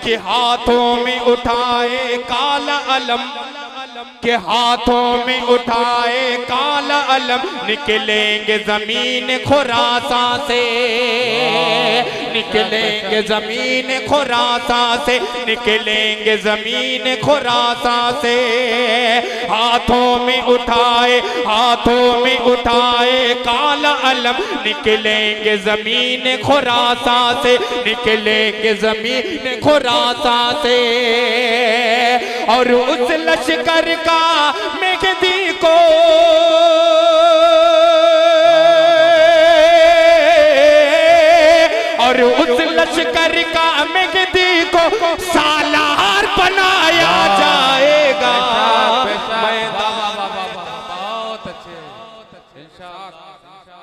के हाथों में उठाए काला अलम, के हाथों में उठाए काला अलम, निकलेंगे जमीन खुरासां से, निकलेंगे जमीन खुरासां से, निकलेंगे जमीन खुरासां से। हाथों में उठाए, हाथों में उठाए काला अलम, निकलेंगे जमीन खुरासां से, निकलेंगे जमीन खुरासां से। और उस लश्कर का मेहदी को और उस लश्कर का मेहदी को सालार बनाया जाएगा। बहुत अच्छे।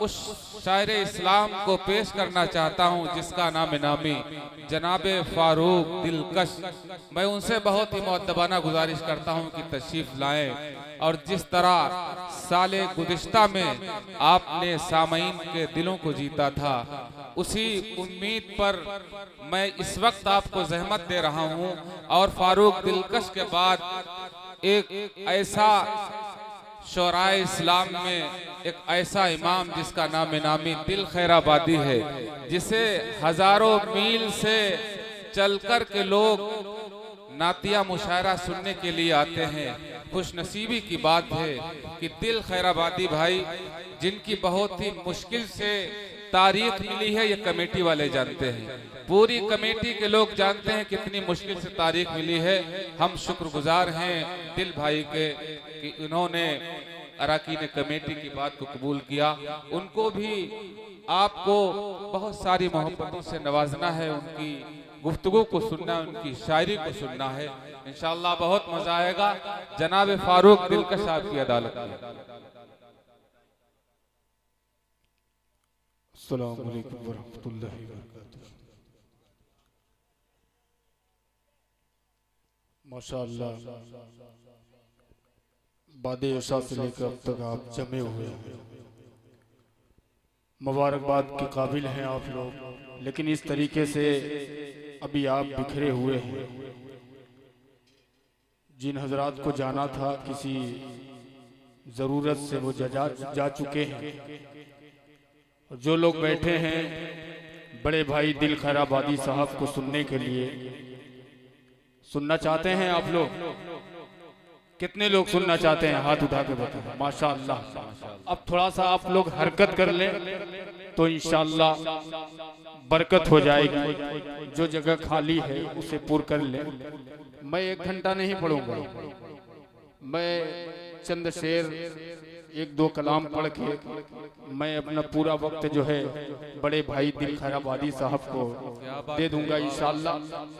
उस शायर इस्लाम को पेश करना चाहता हूँ जिसका नाम नामी जनाबे फारूक दिलकश। मैं उनसे बहुत ही मुअद्दबाना गुजारिश करता हूँ कि तशरीफ लाएं और जिस तरह साले गुज़िश्ता में आपने सामईन के दिलों को जीता था, उसी उम्मीद पर मैं इस वक्त आपको ज़हमत दे रहा हूँ। और फारूक दिलकश के बाद एक ऐसा शोराए इस्लाम में एक ऐसा इमाम जिसका नाम नामी दिल खैराबादी है, जिसे हजारों मील से चलकर के लोग नातिया मुशायरा सुनने के लिए आते हैं। खुशनसीबी की बात है कि दिल खैराबादी भाई, जिनकी बहुत ही मुश्किल से तारीख मिली है, ये कमेटी वाले जानते हैं, पूरी कमेटी के लोग जानते हैं कितनी मुश्किल से तारीख मिली है। हम शुक्रगुजार हैं दिल भाई के कि उन्होंने अराकीन कमेटी की बात को कबूल किया। उनको भी आपको बहुत सारी मोहब्बतों से नवाजना है, उनकी गुफ्तगू को सुनना है, उनकी शायरी को सुनना है। इंशाअल्लाह बहुत मजा आएगा। जनाब फारूक दिलकश साहब की अदालत में। अस्सलामु अलैकुम वरहमतुल्लाहि वबरकातुहू। माशाअल्लाह बादे इशा से लेकर अब तक आप जमे हुए हैं, मुबारकबाद के काबिल हैं आप लोग। लेकिन इस तरीके से अभी आप बिखरे हुए हैं। जिन हजरात को जाना था किसी ज़रूरत से वो जा चुके हैं। जो लोग बैठे हैं बड़े भाई दिल खैराबादी साहब को सुनने के लिए, सुनना चाहते हैं आप लोग? कितने लोग सुनना चाहते हैं? हाथ उठा के बताएं। माशाअल्लाह। अब थोड़ा सा आप लोग हरकत कर लें तो इंशाअल्लाह बरकत हो जाएगी। जो जगह खाली है उसे पूर्ण कर लें। मैं 1 घंटा नहीं पढ़ूंगा, मैं चंद शेर 1-2 कलाम पढ़ के मैं अपना पूरा वक्त जो है बड़े भाई दिल खैराबादी साहब को दे दूंगा इंशाअल्लाह।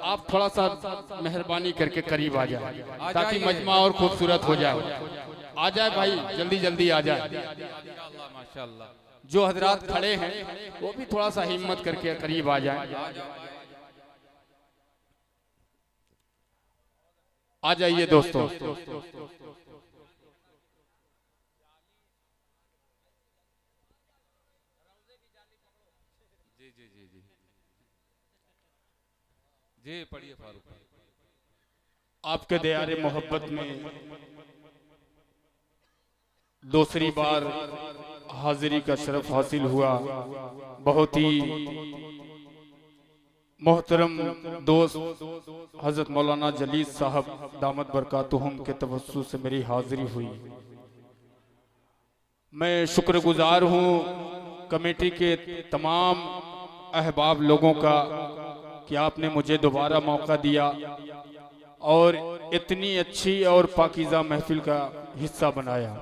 आप थोड़ा सा मेहरबानी करके करीब आ जाए ताकि मजमा और खूबसूरत हो जाए। आ जाए भाई, जल्दी जल्दी आ जाए। माशाअल्लाह। जो हजरात खड़े हैं वो भी थोड़ा सा हिम्मत करके करीब आ जाए। आ जाइए दोस्तों। जी पढ़िए फारूक। आपके दयारे मोहब्बत में दूसरी बार हाजिरी का शरफ हासिल हुआ। बहुत ही मोहतरम दोस्त हजरत मौलाना जलील साहब दामत बरकातुहुम के तवस्सु से मेरी हाजिरी हुई। मैं शुक्रगुजार हूँ कमेटी के तमाम अहबाब लोगों का कि आपने मुझे दोबारा मौका दिया और इतनी अच्छी और पाकीज़ा महफिल का हिस्सा बनाया।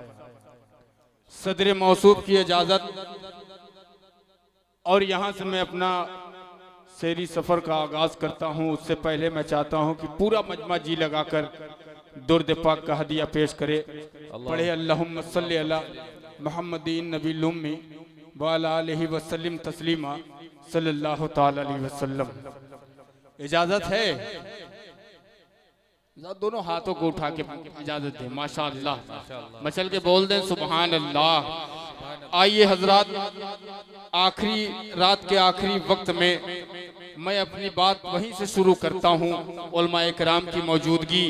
सदर मौसूफ की इजाज़त और यहाँ से मैं अपना शेरी सफ़र का आगाज़ करता हूँ। उससे पहले मैं चाहता हूँ कि पूरा मजमा जी लगाकर दुर्द पाक का हदिया पेश करे। पढ़े अल्लाहुम्मा सल्ली अला मुहम्मदीन नबील उम्मी व अला आलिहि वसल्लम तस्लीमा सल्लल्लाहु ताला अलैहि वसल्लम। इजाजत है? दोनों हाथों को उठा के इजाजत है। माशाअल्लाह। मचल के बोल दें सुभान अल्लाह। आइए हजरात, आखिरी रात के आखिरी वक्त में मैं अपनी बात वहीं से शुरू करता हूँ। उलमाए किराम की मौजूदगी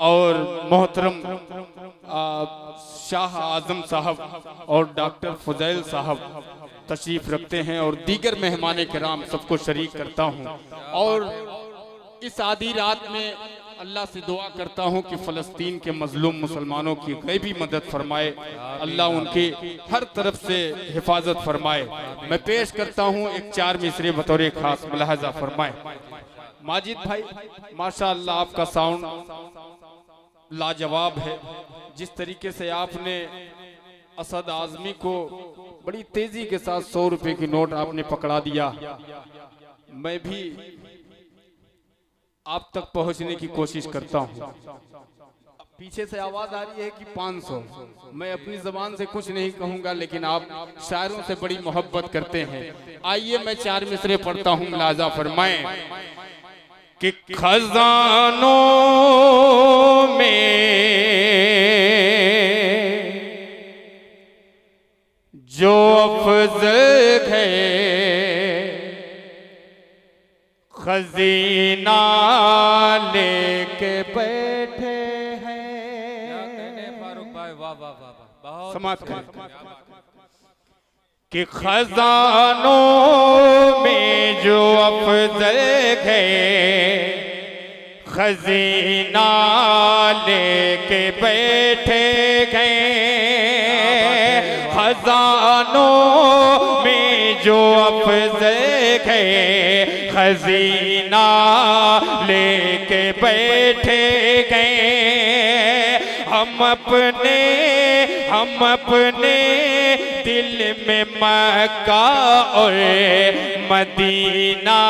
और मोहतरम शाह आजम साहब और डॉक्टर फुजैल साहब तशरीफ रखते हैं और दीगर मेहमान किराम सबको शरीक करता हूँ। और इस आधी रात में अल्लाह से दुआ करता हूँ कि फ़लस्तीन के मजलूम मुसलमानों की गैबी मदद फरमाए, अल्लाह उनकी हर तरफ से हिफाजत फरमाए। मैं पेश करता हूँ एक 4 मिसरे बतौर खास मुलाहजा फरमाए। माजिद भाई माशाअल्लाह आपका साउंड लाजवाब है। जिस तरीके से आपने असद आजमी को बड़ी तेजी के साथ 100 रुपए की नोट आपने पकड़ा दिया, मैं भी आप तक पहुंचने की कोशिश करता हूं। पीछे से आवाज आ रही है कि 500। मैं अपनी जबान से कुछ नहीं कहूंगा, लेकिन आप शायरों से बड़ी मोहब्बत करते हैं। आइए मैं 4 मिसरे पढ़ता हूं, मुलाजा फरमाएं कि खजानों में जो अफज़ल है खजीना लेके बैठे हैं। फारूक भाई वाह वाह वाह वाह, समाप्त करें कि खजानों में जो अफज़ल है खजीना लेके बैठे गए। खजानों में जो अफज़ल है खजीना लेके बैठे गए। हम अपने दिल में मक्का और मदीना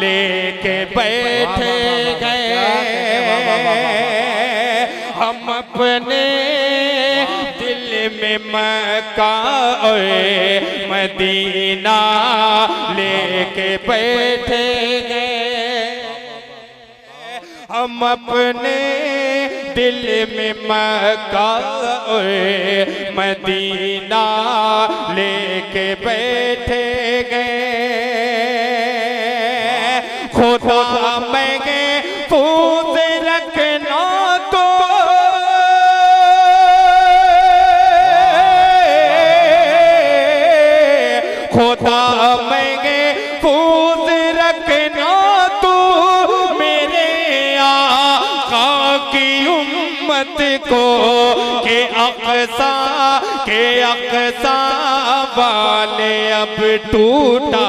लेके बैठे गए। हम अपने दिल में मक्का और मदीना लेके बैठे गए। हम अपने दिल में मक्का और मदीना लेके बैठे गए। खुदा मैंने पूछ रखना तो खुदा मैंने पूछ रखना तो मेरे आका की उम्मत को के अक़सा वाले अब टूटा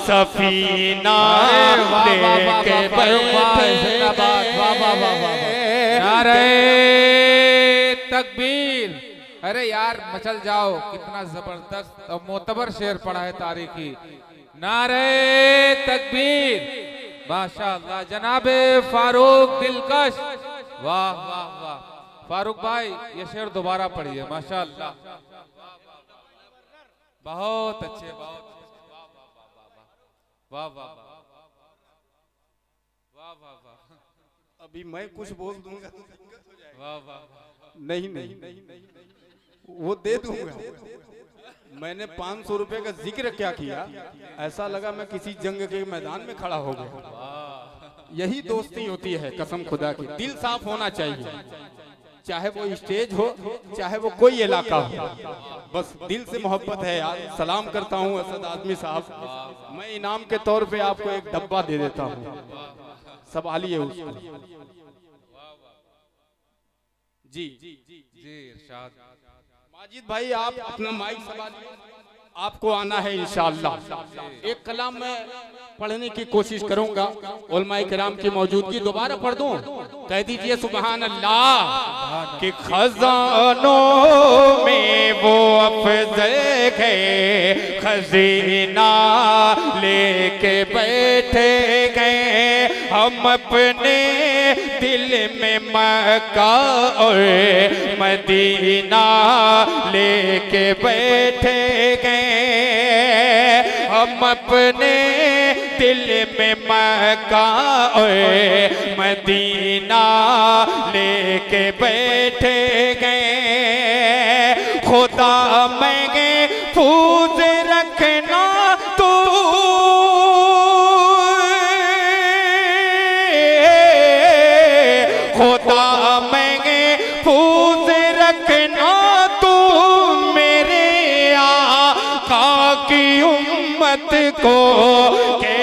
सफीना लेके बैठे। नारे तकबीर। अरे यार मचल जाओ, कितना जबरदस्त और मोतबर शेर पढ़ा है तारीखी। नारे तकबीर, माशाअल्लाह। जनाबे फारूक दिलकश, वाह वाह वाह। फारूक भाई ये शेर दोबारा पढ़िए, माशाअल्लाह। बहुत अच्छे, बहुत वाह वाह वाह वाह वाह वाह। अभी मैं कुछ बोल दूंगा वाह वाह। नहीं वो दे दूंगा। मैंने 500 रुपए का जिक्र क्या किया, ऐसा लगा मैं किसी जंग के मैदान में खड़ा हो गया। यही दोस्ती होती है कसम खुदा की। दिल साफ होना चाहिए, चाहे वो स्टेज हो चाहे वो कोई इलाका हो, बस दिल से मोहब्बत है यार। सलाम करता हूँ असद आजमी साहब। मैं इनाम के तौर पे आपको एक डब्बा दे देता हूँ, संभालिए उसको। जी इरशाद। माजिद भाई आप अपना माइक संभालिए, आपको आना है इंशाअल्लाह। एक कलाम में पढ़ने की कोशिश करूंगा। उलमाए किराम की मौजूदगी दोबारा पढ़ दूं, कह दीजिए सुभान अल्लाह। कि खजानों में वो अफज़ल है खजीना लेके बैठे गए। हम अपने दिल में मक्का और मदीना लेके बैठे गए। हम अपने दिल में मक्का और मदीना लेके बैठे गए। खुदा मैंने पूछ रखना तो खुदा महफूज रखना तू मेरे आका की उम्मत को, के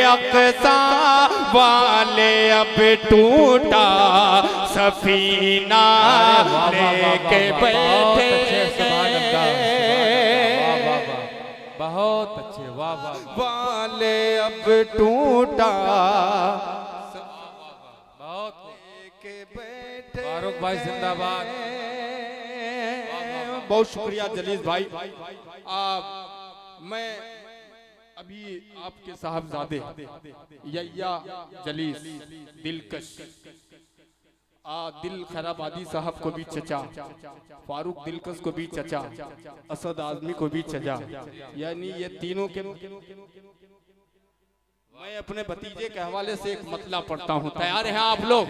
अक़सा वाले अब टूटा सफीना लेके बैठे। बहुत अच्छे, वाह वाह वाले अब टूटा बहुत लेके बैठे। फारूक भाई जिंदाबाद। बहुत शुक्रिया जलीस भाई। मैं अभी आपके साहबजादे यैया जलीस दिलकश दिल खैराबादी साहब को भी चचा, फारूक दिलकश को भी चचा, असद आजमी को भी चचा, यानी ये तीनों के मैं अपने भतीजे के हवाले से एक मतला पढ़ता हूँ। तैयार हैं आप लोग?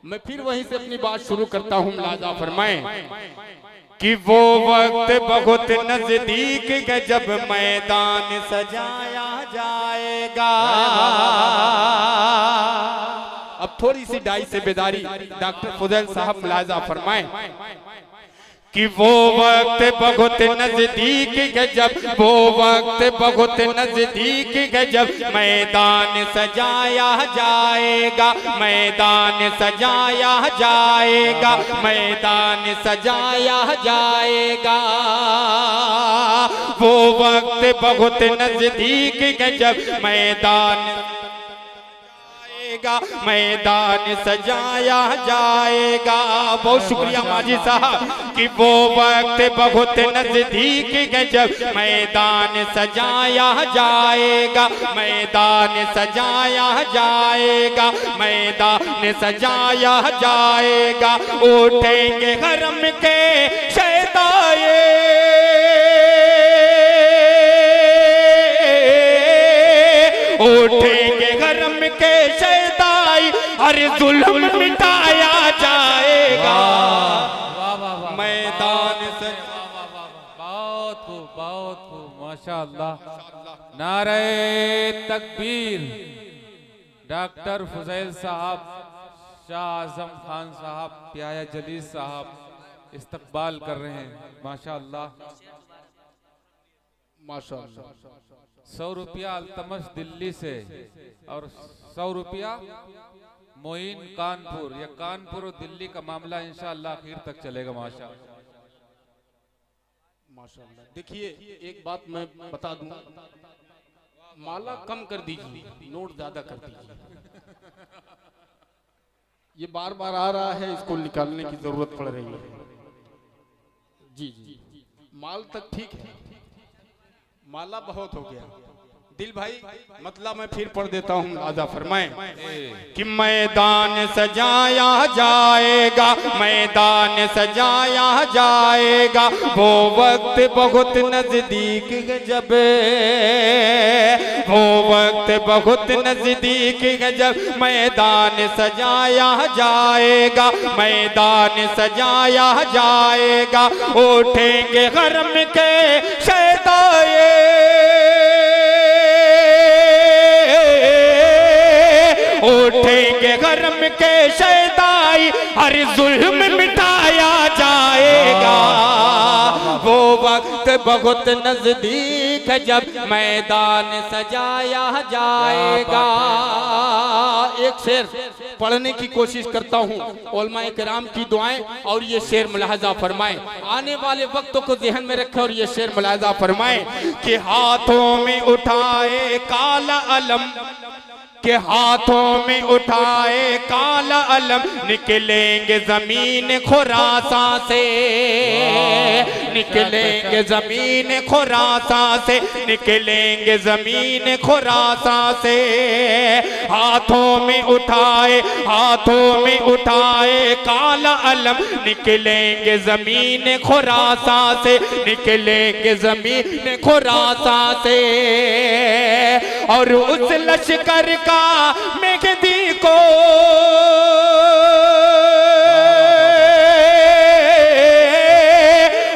मैं फिर वहीं से अपनी बात शुरू करता हूँ। मुलाजा फरमाएं कि वो वक्त बहुत नजदीक है जब मैदान सजाया जाएगा। अब थोड़ी सी डाई से बेदारी डॉक्टर फुजैल साहब मुलाजा फरमाएं कि वो वक्त बहुत नजदीक है जब, वो वक्त बहुत नजदीक है जब मैदान सजाया जाएगा, मैदान सजाया जाएगा, मैदान सजाया जाएगा। वो वक्त बहुत नजदीक है जब मैदान मैदान सजाया जाएगा। बहुत शुक्रिया माजी साहब कि वो वक्त बहुत नजदीक है जब मैदान सजाया जाएगा, मैदान सजाया जाएगा, मैदान सजाया जाएगा। उठेंगे हरम के शहदाए, उठेंगे हरम के शहदाई, हर जुल्म मिटाया जाएगा। मैदान से बहुत खूब माशाअल्लाह। नारे तकबीर। डॉक्टर फुजैल साहब, शाह आजम खान साहब, प्याया जलीस साहब इस्तकबाल कर रहे हैं। माशाअल्लाह माशाअल्लाह। 100 रुपया अल्तमश दिल्ली से और 100 रुपया मोइन कानपुर। या कानपुर और दिल्ली का मामला इंशाअल्लाह आखिर तक चलेगा। माशाअल्लाह। देखिए एक बात मैं बता दूं, माला कम कर दीजिए, नोट ज्यादा कर दीजिए। ये बार बार आ रहा है, इसको निकालने की जरूरत पड़ रही है। जी जी, माल तक ठीक है, माला बहुत हो गया। दिल भाई मतलब मैं फिर पढ़ देता हूँ। आजा फरमाएं कि मैदान सजाया जाएगा, मैदान सजाया जाएगा। वो वक्त बहुत नजदीक है जब, वो वक्त बहुत नजदीक है जब मैदान सजाया जाएगा, मैदान सजाया जाएगा। उठेंगे हरम के शहदाए, उठेंगे हरम के शहदाई, हर जुल्म मिटाया जाएगा। वो वक्त बहुत नजदीक है जब मैदान सजाया जाएगा। एक शेर पढ़ने की कोशिश करता हूँ, उलमाए किराम की दुआएं और ये शेर मुलाहजा फरमाएं। आने वाले वक्तों को ध्यान में रखें और ये शेर मुलाहजा फरमाएं कि हाथों में उठाए काला अलम, के हाथों में उठाए काला अलम, निकलेंगे जमीन खुरासा से, निकलेंगे जमीन खुरासा से, निकलेंगे जमीन खुरासा से। हाथों में उठाए, हाथों में उठाए काला अलम, निकलेंगे जमीन खुरासा से, निकलेंगे जमीन खुरासा से। और उस लश्कर का मेहदी को,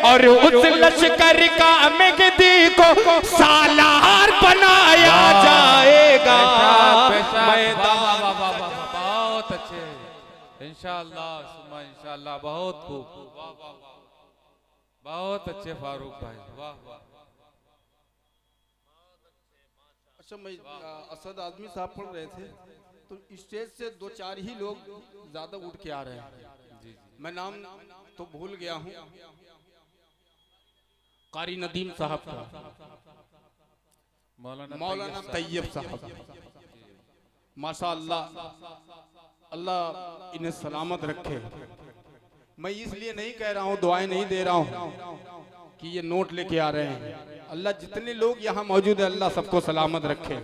और उस लश्कर का मेहदी को सालार बनाया जाएगा। मैदान इंशाअल्लाह सुम्मा इंशाअल्लाह। बहुत खूब, वाह वाह वाह, बहुत अच्छे फारूक भाई, वाह वाह। अच्छा, मैं असद आदमी साहब पढ़ रहे थे तो स्टेज से दो चार ही लोग ज्यादा उठ के आ रहे हैं। जी जी, मैं नाम तो भूल गया हूँ, कारी नदीम साहब का, मौलाना तैयब साहब, माशाअल्लाह, अल्लाह इन्हें सलामत रखे। मैं इसलिए नहीं कह रहा हूँ, दुआएं नहीं दे रहा हूँ कि ये नोट लेके आ रहे हैं। अल्लाह जितने लोग यहाँ मौजूद है अल्लाह सबको सलामत रखे।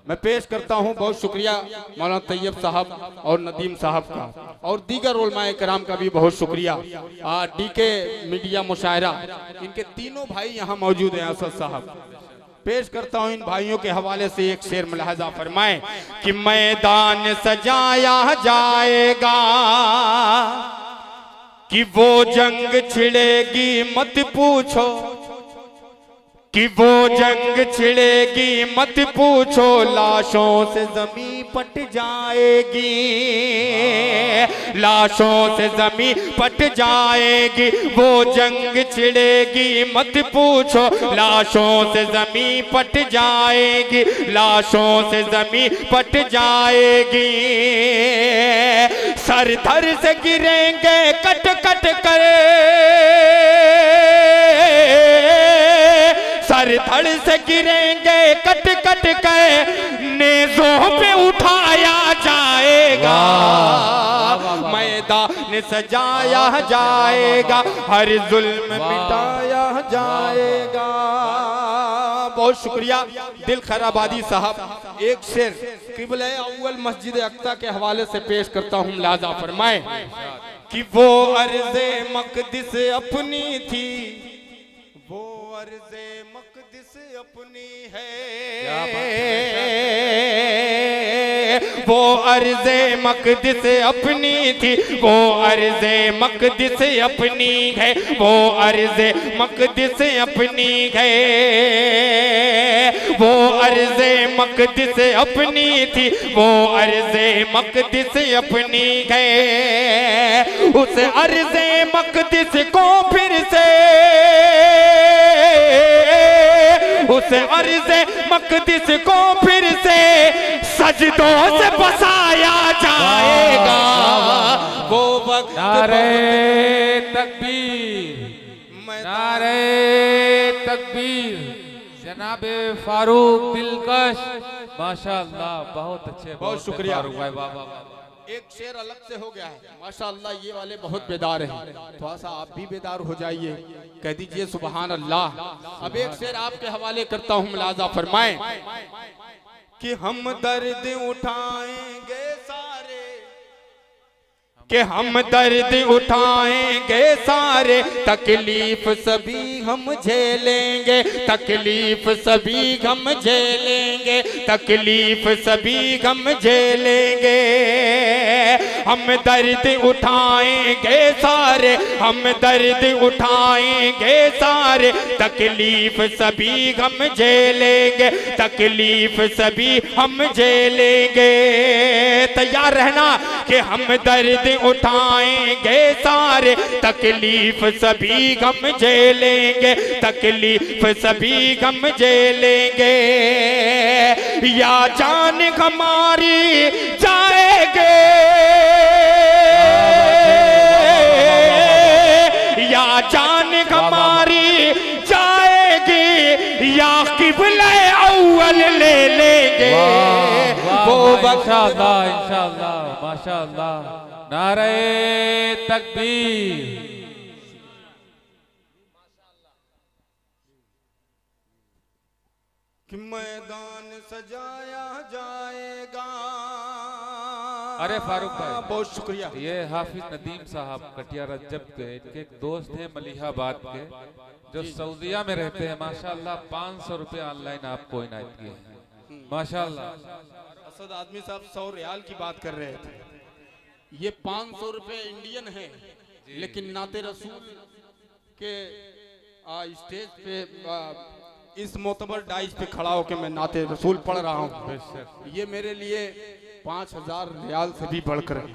मैं पेश करता हूँ, बहुत शुक्रिया मौलाना तैयब साहब और नदीम साहब का, और दीगर उलमाए कराम का भी बहुत शुक्रिया। डीके मीडिया मुशायरा, इनके तीनों भाई यहाँ मौजूद हैं। असद साहब, पेश करता हूँ इन भाइयों के हवाले से एक शेर मुलाहजा फरमाएं कि मैदान सजाया जाएगा कि वो जंग छिड़ेगी मत पूछो, कि वो जंग छिड़ेगी मत पूछो, लाशों से जमीन पट जाएगी, लाशों से जमीन पट जाएगी। वो जंग छिड़ेगी मत पूछो, लाशों से जमीन पट जाएगी, लाशों से जमीन पट जाएगी। सर धर से गिरेंगे कट कट कर, सर धड़ से गिरेंगे कट कट कर, नेज़ों पे उठाया जाएगा, मैदान सजाया जाएगा, हर जुल्म मिटाया जाएगा। बहुत शुक्रिया दिल खैराबादी साहब। एक शेर किबले अव्वल मस्जिद अक्सा के हवाले से पेश करता हूँ, लाजा फरमाए कि वो अर्ज़े मक़दिस अपनी थी, वो अर्ज़े मक़दिस अपनी है, वो अर्ज़े मक़दिस अपनी थी, वो अर्ज़े मक़दिस अपनी है, वो अर्ज़े मक़दिस अपनी है, वो अर्ज़े मक़दिस अपनी थी, वो अर्ज़े मक़दिस अपनी है। उस अर्ज़े मक़दिस को फिर से, उस अर्ज़े मक़दिस को फिर से सजदों से बसाया जाएगा। वो वक्त नारे तकबीर, नारे तकबीर, जनाबे फारूक दिलकश, माशाअल्लाह, बहुत अच्छे, बहुत शुक्रिया फारूक भाई, वाह वाह वाह। एक शेर अलग से हो गया है माशाअल्लाह, ये वाले बहुत बेदार हैं, थोड़ा सा आप भी बेदार हो जाइए, कह दीजिए सुबहान अल्लाह। अब एक शेर आपके हवाले करता हूँ, मुलाजा फरमाएं कि हम दर्द उठाएंगे सारे, कि हम दर्द उठाएंगे सारे, तकलीफ सभी हम झेलेंगे, तकलीफ सभी हम झेलेंगे, तकलीफ सभी हम झेलेंगे। हम दर्द उठाएंगे सारे, हम दर्द उठाएंगे सारे, तकलीफ सभी हम झेलेंगे, तकलीफ सभी हम झेलेंगे। तैयार रहना कि हम दर्द उठाएंगे सारे, तकलीफ सभी हम झेलेंगे, तकलीफ सभी हम झेलेंगे। या जान हमारी जाएगे, या जान हमारी जाएगी, या किबले अव्वल ले लेंगे। वो इंशाअल्लाह इंशाअल्लाह, माशाअल्लाह, नारे तकबीर। कि मैदान सजाया जाएगा। अरे फारूक भाई, बहुत शुक्रिया। ये हाफिज नदीम साहब कटिया रज्जब के, इनके एक दोस्त हैं मलिहाबाद के, जो सऊदिया में रहते हैं, माशाअल्लाह 500 रुपये ऑनलाइन आपको इनायत किए हैं, माशाअल्लाह। असद आदमी साहब 100 रियाल की बात कर रहे थे, ये 500 रुपये इंडियन है, लेकिन नाते रसूल के स्टेज पे इस मोतबर डाइस पे खड़ा होकर मैं नाते रसूल पढ़ रहा हूँ, ये मेरे लिए 5000 रियाल से भी बढ़कर है।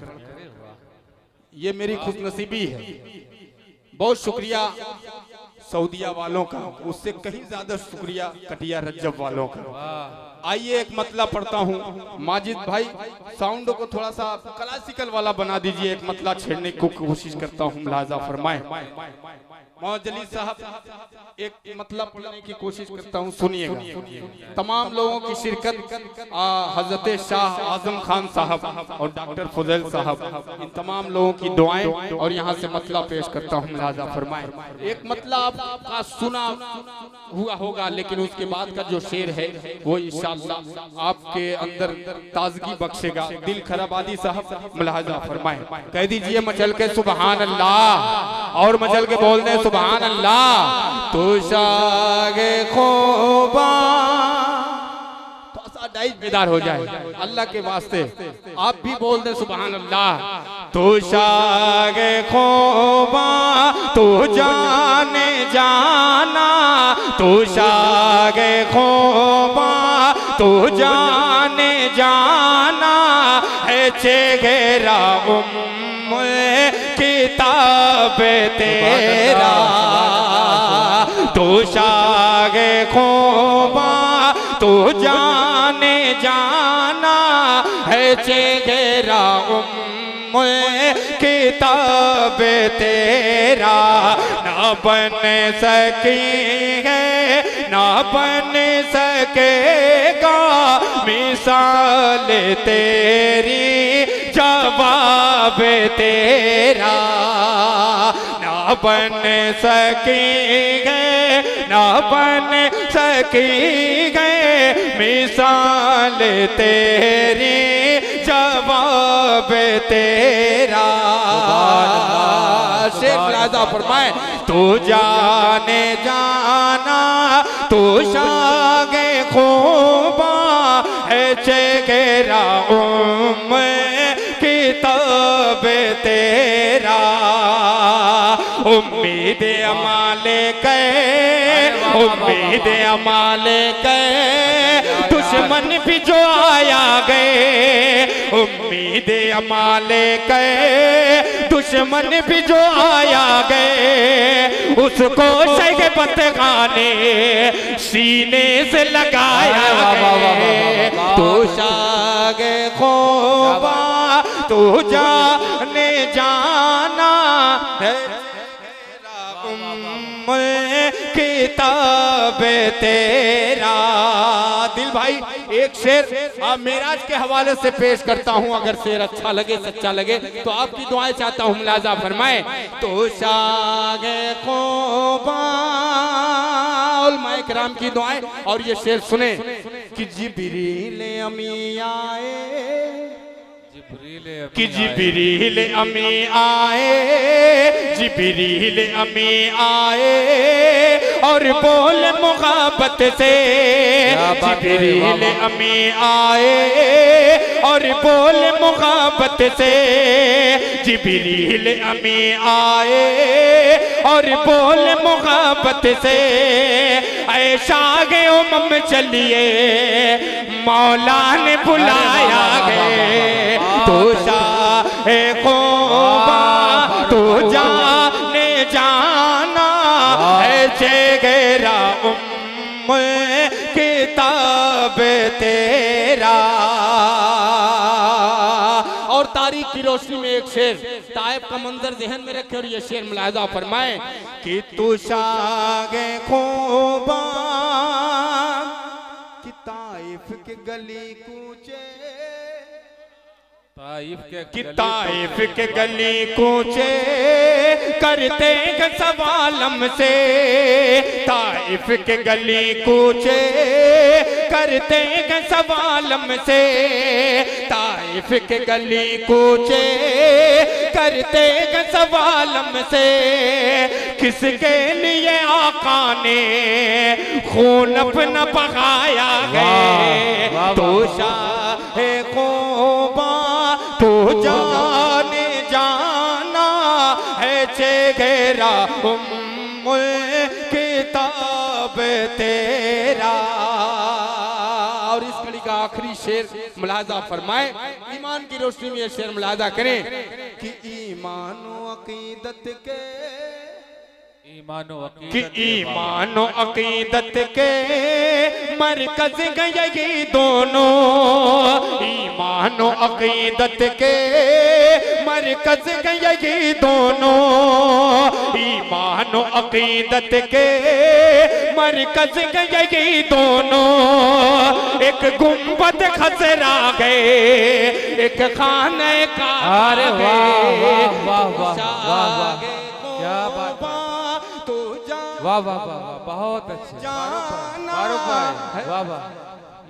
ये मेरी खुशनसीबी है। बहुत शुक्रिया सऊदिया वालों का, उससे कहीं ज्यादा शुक्रिया कटिया रज्जब वालों का। आइए एक मतला पढ़ता हूँ। माजिद भाई साउंड को थोड़ा सा क्लासिकल वाला बना दीजिए, एक मतला छेड़ने की कोशिश करता हूँ, मुलाजा फरमाएं। मौजली साहब एक मतलब पढ़ने की कोशिश करता हूँ, सुनिएगा। तमाम लोगों की शिरकत, हजरत शाह आजम खान साहब और डॉक्टर फजल साहब, इन तमाम लोगों की दुआएं, और यहाँ से मतला पेश करता हूँ, मुलाजा फरमाएं। एक मतला आपका सुना हुआ होगा, लेकिन उसके बाद का जो शेर है वो इंशाअल्लाह आपके अंदर ताजगी बख्शेगा। दिल खराबादी साहब मुलाजा फरमाएं। कह दीजिए मचल के सुबहान अल्लाह, और मचल के बोल दे सुबहान अल्लाह। तो शागे खोबा, तो डाइज बेदार हो जाए अल्लाह के वास्ते, आप भी बोल दे सुबहान अल्लाह। तो शागे खोबा तो जाने जाना, तो शागे खोबा तो जाने जाना है चेहरा किताब तेरा। तो शागे खोबा तो जाने जाना है चेहरा किताब तेरा। ना बन सकी है ना बन सकेगा मिसाल तेरी, जवाब तेरा। ना बन सकेंगे ना बन सकेंगे मिसाल तेरी, जवाब तेरा। शेर राजा फरमाए। तू जाने जाना तू शागे खोबा है चेहरा किताब तेरा। उम्मीद अमाले के उम्मीद अमाले के दुश्मन भी जो आया गए, उम्मीद अमाले के दुश्मन भी जो आया गए, उसको शैगे बतगाने सीने से लगाया गए। तो शागे खोबा तो जाने जाना है किताब तेरा। दिल भाई एक शेर मेराज के हवाले से पेश करता हूँ, अगर शेर अच्छा लगे सच्चा लगे तो आपकी दुआएं चाहता हूँ, मुलाजा फरमाए। तो शागे खोबा उलमाए किराम की दुआएं, और ये शेर सुने कि जिब्रील अमी आए, कि जिब्रील अमी आए, जिब्रील अमी आए और बोल मुहब्बत से, जिब्रील अमी आए और बोल मुहब्बत से, जिब्रील अमी आए और बोल मुहब्बत से। ऐ शागे उम्म चलिए मौला ने बुलाया गए। तो शाहे खोबा तो जाने जाना है चेहरा किताब तेरा। और तारीख की रोशनी में एक शेर ताइफ का मंजर ज़हन में रखे और ये शेर मुलाहिजा फरमाए कि तू शागे खोबा कि ताइफ के गली कूचे, कि ताइफ के गली कूचे करते हैं सवालम से, ताइफ के गली कूचे करते हैं सवालम से, ताइफ के गली कूचे करते हैं सवालम से। किसके लिए आका ने खून अपना बहाया गए। तो शाहे खोबा तो जाने जाना है चेहरा किताब तेरा। और इस कड़ी का आखिरी शेर मुलाजा फरमाए। ईमान की रोशनी में ये शेर मुलाजा करें कि ईमानो अकीदत के ईमानो अकीदत के मरकज गए दोनों, ईमानो अकीदत के मरकज गए दोनों, ईमानो अकीदत के मरकज गए दोनों। एक गुंबद खसरा गए, एक खाने का। अरे वाह वाह वाह वाह वाह वाह, क्या बात, वाह वाह वाह वाह, बहुत अच्छे फारूक भाई, वाह वाह।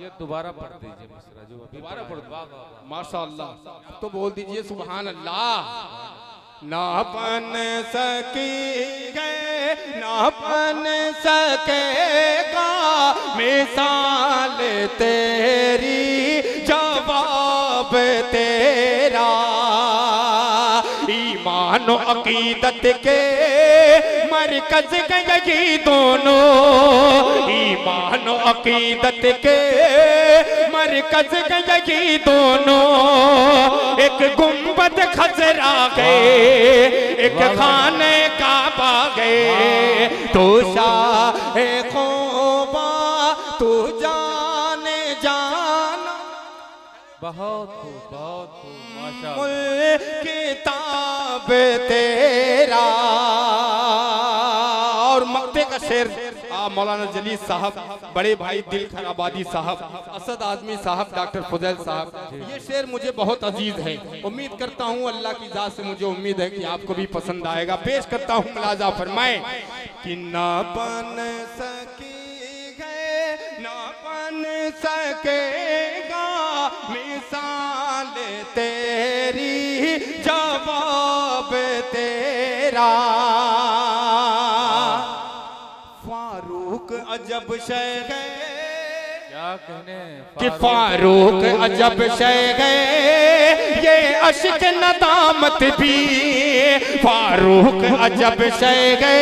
ये दोबारा पढ़ दीजिए मिसरा जो अभी दोबारा पढ़। वाह वाह माशाअल्लाह। तो बोल दीजिए सुभान अल्लाह। ना बन सकेगा ना बन सकेगा मिसाल तेरी, जवाब तेरा। ईमानो अकीदत के मरकज गए दोनों, ईमानो अकीदत के मरकज गए दोनों। एक गुंबद खसरा गए, एक खाने काबा गए। तो शाहे ख़ुदा तू जाने जाना, बहुत खूब माशाअल्लाह। किताब तेरा। और मक्ते का शेर मौलाना जलील साहब, बड़े भाई दिल खैराबादी साहब, असद आजमी साहब, डॉक्टर फुजैल साहब, ये शेर मुझे बहुत अजीज है। उम्मीद करता हूँ अल्लाह की जात से मुझे उम्मीद है कि आपको भी पसंद आएगा। पेश करता हूँ मुलाजा फरमाए कि ना बन सकेगा ना बन सकेगा मिसाल तेरी, जवाब तेरा। फारूक अजब शै है, क्या कहने कि फारूक अजब शै है, ये अश्क नदामत भी। फारूक अजब शै है,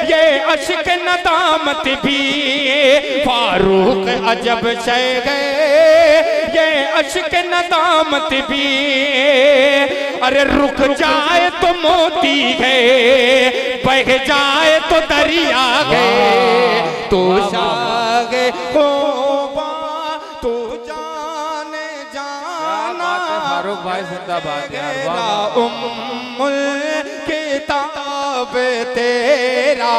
ये अश्क नदामत भी। फारूक अजब शै है, ये अश्क नदामत भी। अरे रुक जाए तो मोती है, बह जाए तो दरिया है। तो शागे ख़ुदा तो जाने जाना, फारूक भाई जिंदाबाद यार, वाह। उम्मुल किताब तेरा,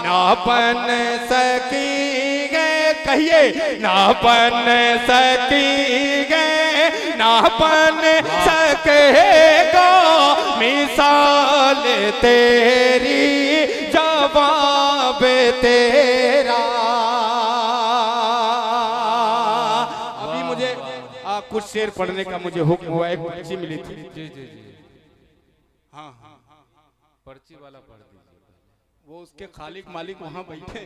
ना बन सकेगा, कहिए ना बन सकेगा, ना बन सकेगा मिसाल तेरी, जवाब तेरा। अभी मुझे कुछ शेर पढ़ने का मुझे हुक्म हुआ, एक पर्ची मिली थी। जी जी जी, हाँ, पर्ची वाला पढ़ दीजिए। वो उसके खालिक मालिक वहाँ बैठे।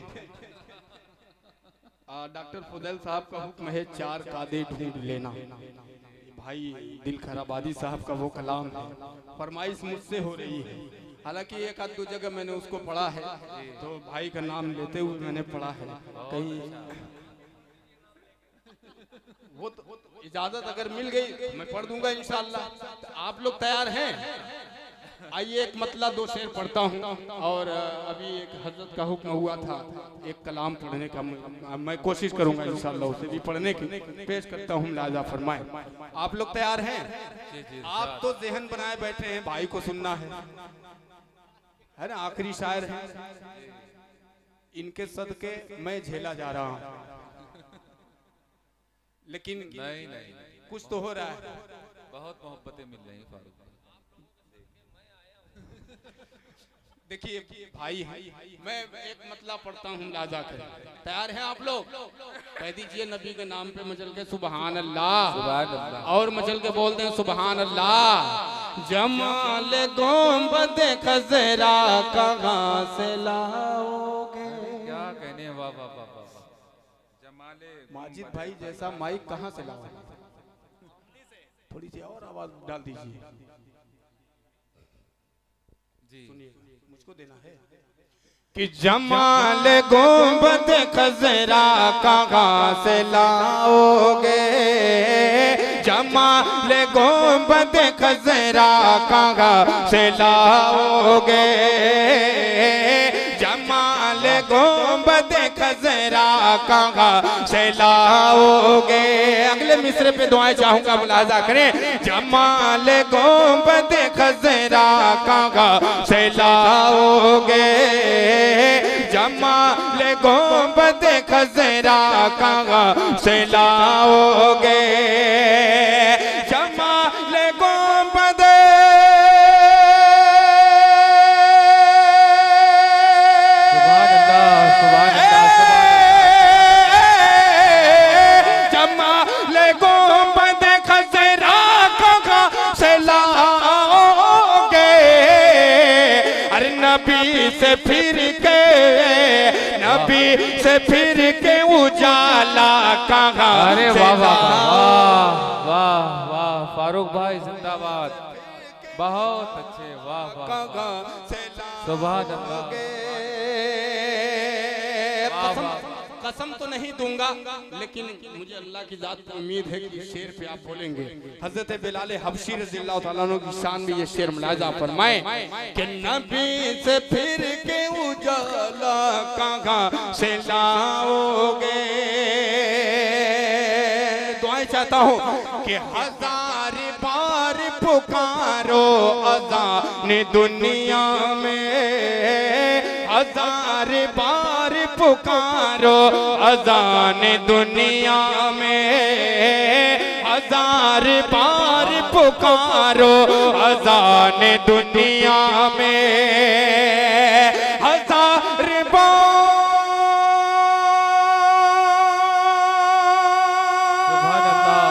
डॉक्टर फुदैल साहब का हुक्म है 4 कादे ढूंढ लेना। भाई दिल खैराबादी साहब का वो कलाम है, फरमाइश मुझसे हो रही है। हालांकि एक आध 2 जगह मैंने उसको पढ़ा है, तो भाई का नाम लेते हुए मैंने पढ़ा है कहीं। वो तो इजाजत अगर मिल गई मैं पढ़ दूंगा इंशाअल्लाह। तो आप लोग तैयार हैं? आइए एक मतला 2 शेर पढ़ता हूँ। और अभी एक हजरत का हुक्म हुआ था एक कलाम पढ़ने का, मैं कोशिश करूंगा इंशाअल्लाह उसे भी पढ़ने की। पेश करता हूँ लाजा फरमाए। आप लोग तैयार हैं? आप तो ज़हन बनाए बैठे हैं, भाई को सुनना है ना। आखिरी शायर है, इनके सदके मैं झेला जा रहा हूँ, लेकिन नहीं नहीं, कुछ तो हो रहा है। बहुत मोहब्बतें मिल रही हैं फारूक। देखिए भाई है, मैं एक मतला पढ़ता हूँ लाजा कर। तैयार हैं आप लोग? कह दीजिए नबी के नाम पे मचल के सुबहान अल्लाह, सुभान अल्लाह। और मचल के बोलते हैं सुबहान अल्लाह। जमाल गुंबद खजरा कहाँ से लाओगे? क्या कहने, वाह वाह वाह वाह। जमाले माजिद भाई जैसा माइक कहाँ से लाओगे? थोड़ी सी और आवाज डाल दीजिए। जी, सुनिए, मुझको देना है। कि जमाल गुंबद खजरा कहाँ से लाओगे, जमाल गुंबद खजरा कहाँ से लाओगे, जमाल गुंबद खजरा कहाँ से लाओगे। अगले मिसरे पे दुआएं चाहूंगा, मुलाजा करें। जमाल गुंबद खजरा कहाँ से लाओगे, जमाल गुंबद खजरा कहाँ से लाओगे, जमाल गुंबद नबी से फिर के, नबी से फिर के उजाला कहाँ। अरे वाह वाह वाह वाह वाह, फारूक भाई जिंदाबाद, बहुत अच्छे, वाह वाह, सुभान अल्लाह। कसम तो नहीं दूंगा, लेकिन मुझे अल्लाह की जात पर उम्मीद है कि शेर पे आप बोलेंगे। हजरत बिलाल हबशी रज़ियल्लाहु ताला अन्हु की शान में ये शेर मुलाजा फरमाए कि नबी से फिर के उजाला कहाँ से लाओगे। दुआएं चाहता हूँ कि हजार बार पुकारो अज़ान दुनिया में, हजार बार पुकारो अज़ान दुनिया में, हजार बार पुकारो अज़ान दुनिया में, हजार बार। सुभान अल्लाह,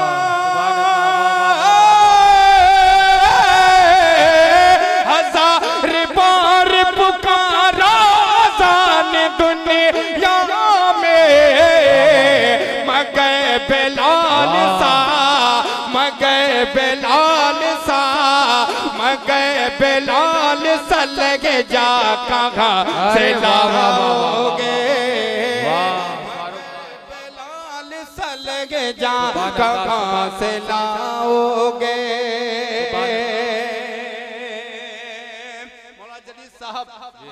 हजार बार पुकारा दुनिया में, मगर बिलाल सा, मगर बिलाल सा, मगर बिलाल सा लगे जा कहाँ से लाओगे, बिलाल सा लगे जा कहाँ से लाओगे।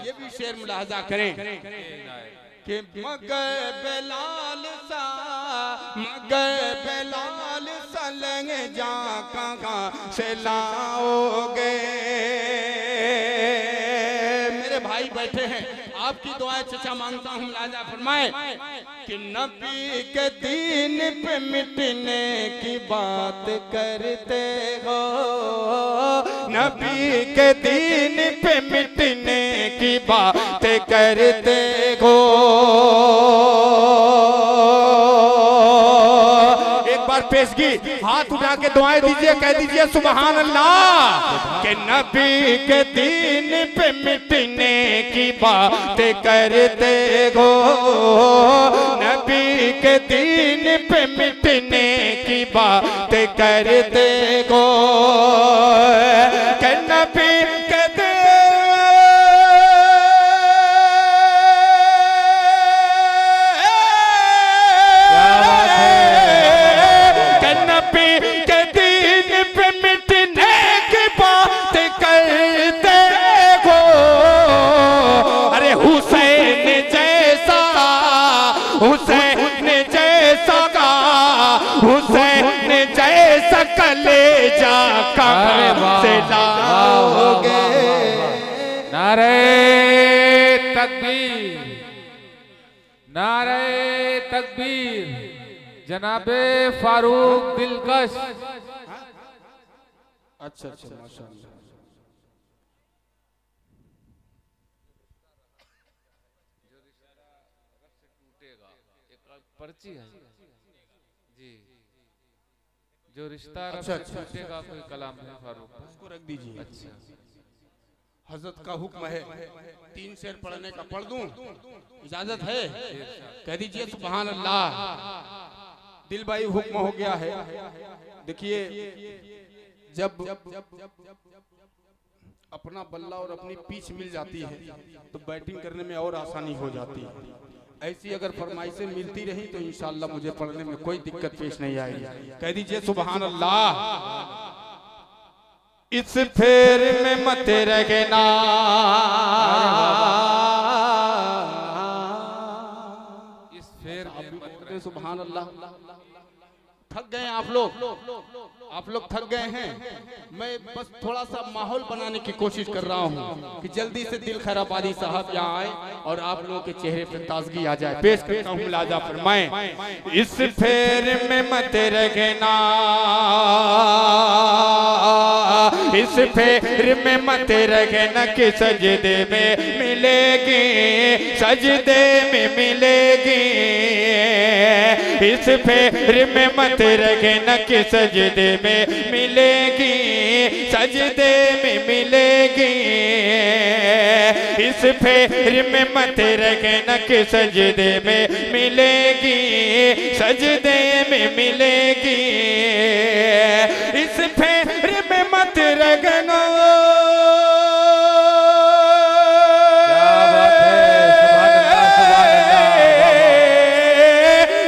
ये भी शेर मुलाजा करें कि मगर बिलाल सा, मगर बिलाल सा लगे जा कहाँ से लाओगे। मेरे भाई बैठे हैं, आपकी दुआएं चचा मांगता हूँ, मुलाजा फरमाए कि नबी के दीन पे मिटने की बात करते हो, नबी के दीन पे मिटने की बात करते हो। एक बार पेशगी, हाथ उठा के दुआएं दीजिए, कह दीजिए सुभान अल्लाह। कि नबी के दीन पे मिटने की बात करते हो, नबी के दीन पे मिटने की बात करते हो, कि नबी के कलेजा कहाँ से लाओगे। नारे तकबीर, नारे तकबीर, जनाबे फारूक दिलकश। अच्छा अच्छा, माशाअल्लाह। पर्ची है जी, जो रिश्ता अच्छा, टूटेगा, कोई कलाम है फारूक, उसको रख दीजिए। अच्छा, हजरत का हुक्म है 3 शेर पढ़ने का, पढ़ दूं? इजाजत है? कह दीजिए सुभान अल्लाह। दिल भाई हुक्म हो गया है। देखिए, जब अपना बल्ला और अपनी पीछ मिल जाती है तो बैटिंग करने में और आसानी हो जाती है। ऐसी अगर फरमाइशें मिलती रही तो इंशाअल्लाह मुझे पढ़ने में कोई दिक्कत पेश नहीं आएगी। कह दीजिए सुभान अल्लाह। इस फेर में मत रहना, इस फेर में मत रहना। सुभान अल्लाह। थक गए आप लोग थक गए हैं। मैं बस थोड़ा सा माहौल बनाने की कोशिश कर रहा हूँ कि जल्दी से दिल खैराबादी साहब यहाँ आए और आप लोगों के चेहरे पर ताजगी आ जाए। पेश करता हूँ मुलाजा फरमाएं। इस फेर में मत रहना, इस फेर में मत रहना कि सजदे में मिलेगी, सजदे में मिलेगी। इस फेर में मत रहना कि सजदे में मिलेगी, सजदे में मिलेगी। इस फेर में मत रहना कि सजदे में मिलेगी, सजदे में मिलेगी। इस फेर में मत रहना।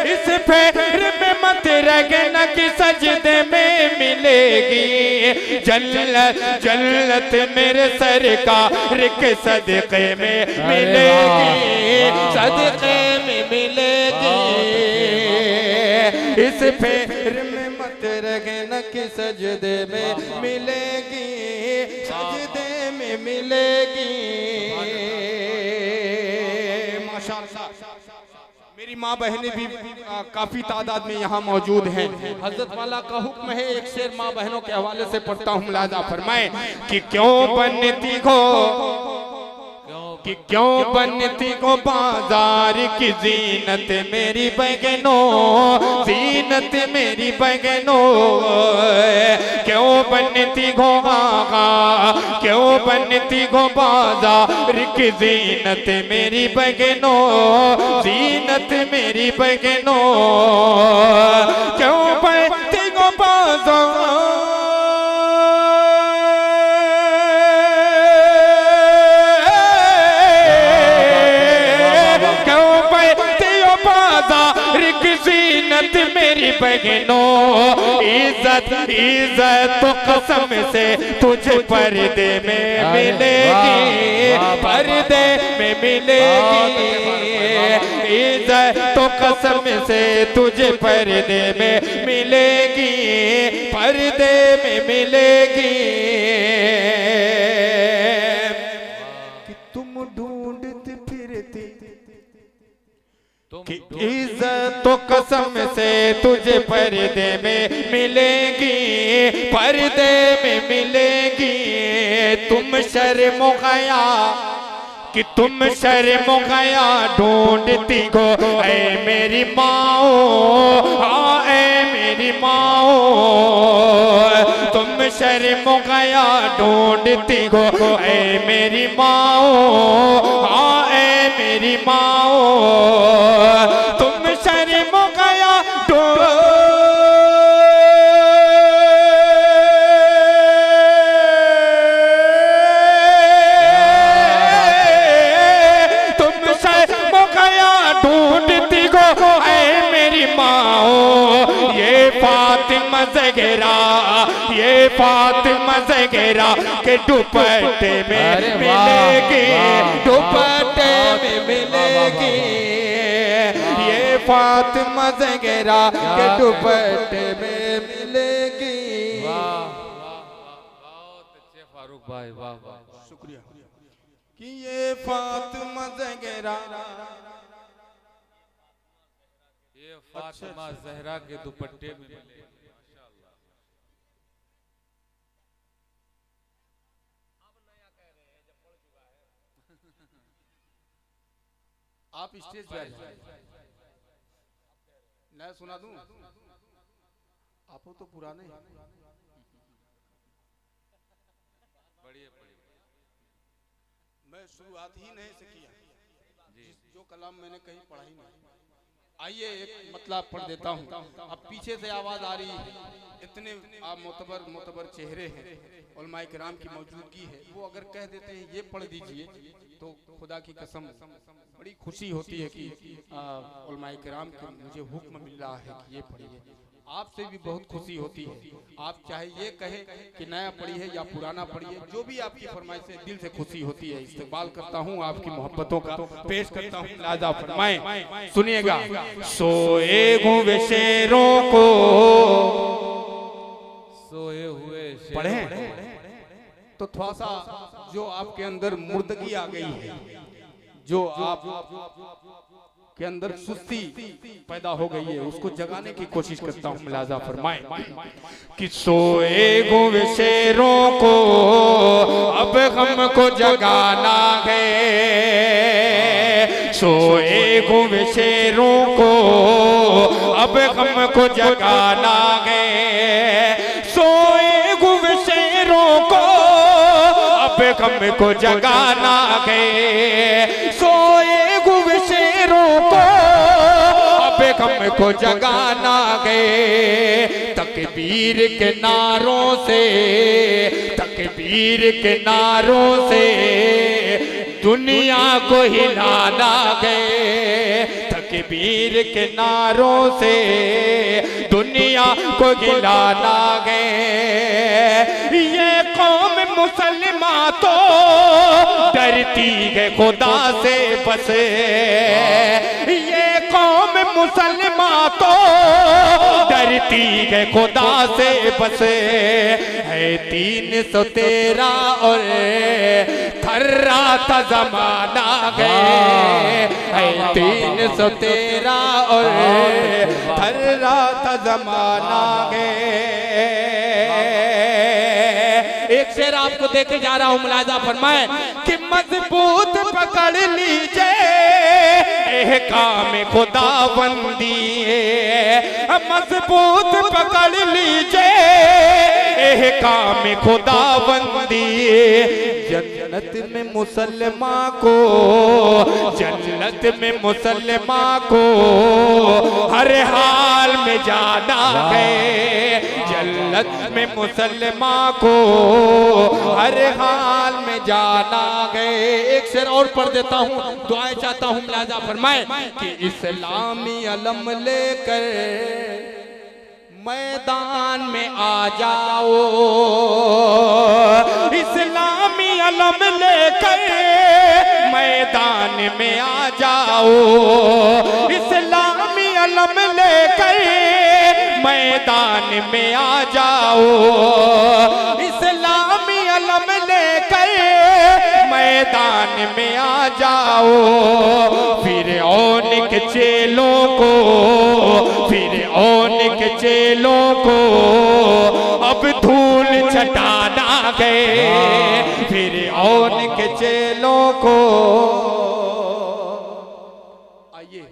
इस फेर में मत रहना कि सजदे में मिलेगी। जन्नत मेरे सरकार के सदक़े में मिलेगी, सदक़े में मिलेगी। इस फेर में मत रहना कि सजदे में मिलेगी, सजदे में मिलेगी। माशाअल्लाह। मेरी माँ बहनें भी काफी तादाद में यहाँ मौजूद हैं। हजरत वाला का हुक्म है, एक शेर माँ बहनों के हवाले से पढ़ता हूँ, मुलाजा फरमाएं कि क्यों बनती हो, कि क्यों बनती हो बाजार की जीनत मेरी बहनों, जीनत मेरी बहनों। क्यों बनती हो आगा, क्यों बनती हो बाजार की जीनत मेरी बहनों, जीनत मेरी बहनों। क्यों बनती हो बाजार, जीनत मेरी बहनों। इज्जत इज्जत तो कसम से तुझे पर्दे में मिलेगी, पर्दे में मिलेगी। इज्जत तो कसम से तुझे पर्दे में मिलेगी, पर्दे में मिलेगी। कि तुम ढूंढते फिरती कि इज्जत तो कसम से तुझे पर्दे में मिलेगी, पर्दे में मिलेगी। तुम शर्मो गया कि तुम शर्मो गया ढूंढती हो ऐ मेरी माओ, हाँ ऐ मेरी माओ। तुम शर्मो गया ढूंढती हो ऐ मेरी माओ, हाँ ऐ मेरी माओ। तुम शर्मो गया ढूंढती हो ऐ मेरी माओ। ये फातिमा ज़हरा, ये फातिमा ज़हरा के दुपट्टे में मिलेगी, दुपट्टे में मिलेगी। ये फातिमा ज़हरा के दुपट्टे में मिलेगी। बहुत अच्छे फारूक भाई, वाह वाह, शुक्रिया। कि ये फातिमा ज़हरा, ये फातिमा ज़हरा के दुपट्टे में मिले। आप स्टेज पे आ जाइए, मैं सुना दूं। आप तो पुराने मैं शुरुआत ही नहीं से किया, जो कलाम मैंने कहीं पढ़ा ही नहीं। आइए एक मतलब पढ़ देता हूँ। अब पीछे से आवाज आ रही है, इतने आप मोतबर चेहरे हैं, उलमाए किराम की मौजूदगी है, वो अगर कह देते हैं ये पढ़ दीजिए तो खुदा की कसम बड़ी खुशी होती है कि उलमाए किराम के मुझे हुक्म मिल रहा है कि ये पढ़िए। आपसे भी बहुत खुशी होती है, आप चाहे ये कहे कि नया पढ़िए या पुराना पढ़िए, जो भी आपकी फरमाइश है दिल से खुशी होती है। इस्तेमाल करता हूँ आपकी मोहब्बतों का, पेश करता हूँ लाजा फरमाएं, सुनिएगा। सोए हुए शेरों को सोए हुए पढ़े तो थोड़ा सा जो आपके अंदर मुर्दगी आ गई है, जो आप के अंदर सुस्ती पैदा हो गई है, उसको जगाने की कोशिश करता हूँ। मुलाजा फरमाएं कि सोए हुए शेरों को अब हमको जगाना है, सोए हुए शेरों को अब हमको जगाना है, सोए हुए शेरों को अब हमको जगाना है, सोए हुए शेरों को अब हमको जगाना है। तकबीर के नारों से, तकबीर के नारों से दुनिया को हिलाना है, तकबीर के नारों से दुनिया को हिलाना है। ये कौम मुसलमान तो डरती है खुदा से बस, ये कौम मुसलमान तो डरती है खुदा से बस। है 313 और थर्राता जमाना है, 313 और थर्राता जमाना है। एक शेर आपको देके जा रहा हूं, मुलाजा फरमाएं कि मजबूत पकड़ लीजिए काम खुदाबंदी, मजबूत पकड़ लीजिए काम खुदाबंदी। जन्नत में मुसलमान को, जन्नत में मुसलमान को हर हाल में जाना है, जन्नत में मुसलमान को हर हाल में जाना है। एक शेर और पढ़ देता हूँ, दुआएं चाहता हूँ, मुलाजा फरमाएं कि इस्लामी अलम लेकर मैदान में आ जाओ, इस्लामी अलम लेकर मैदान में आ जाओ, इस्लामी अलम लेकर मैदान में आ जाओ, इस्लामी अलम लेकर मैदान में आ जाओ। फिरऔन के चेलों को, फिरऔन के चेलों को अब धूल छटाना है, फिरऔन के चेलों को। आइए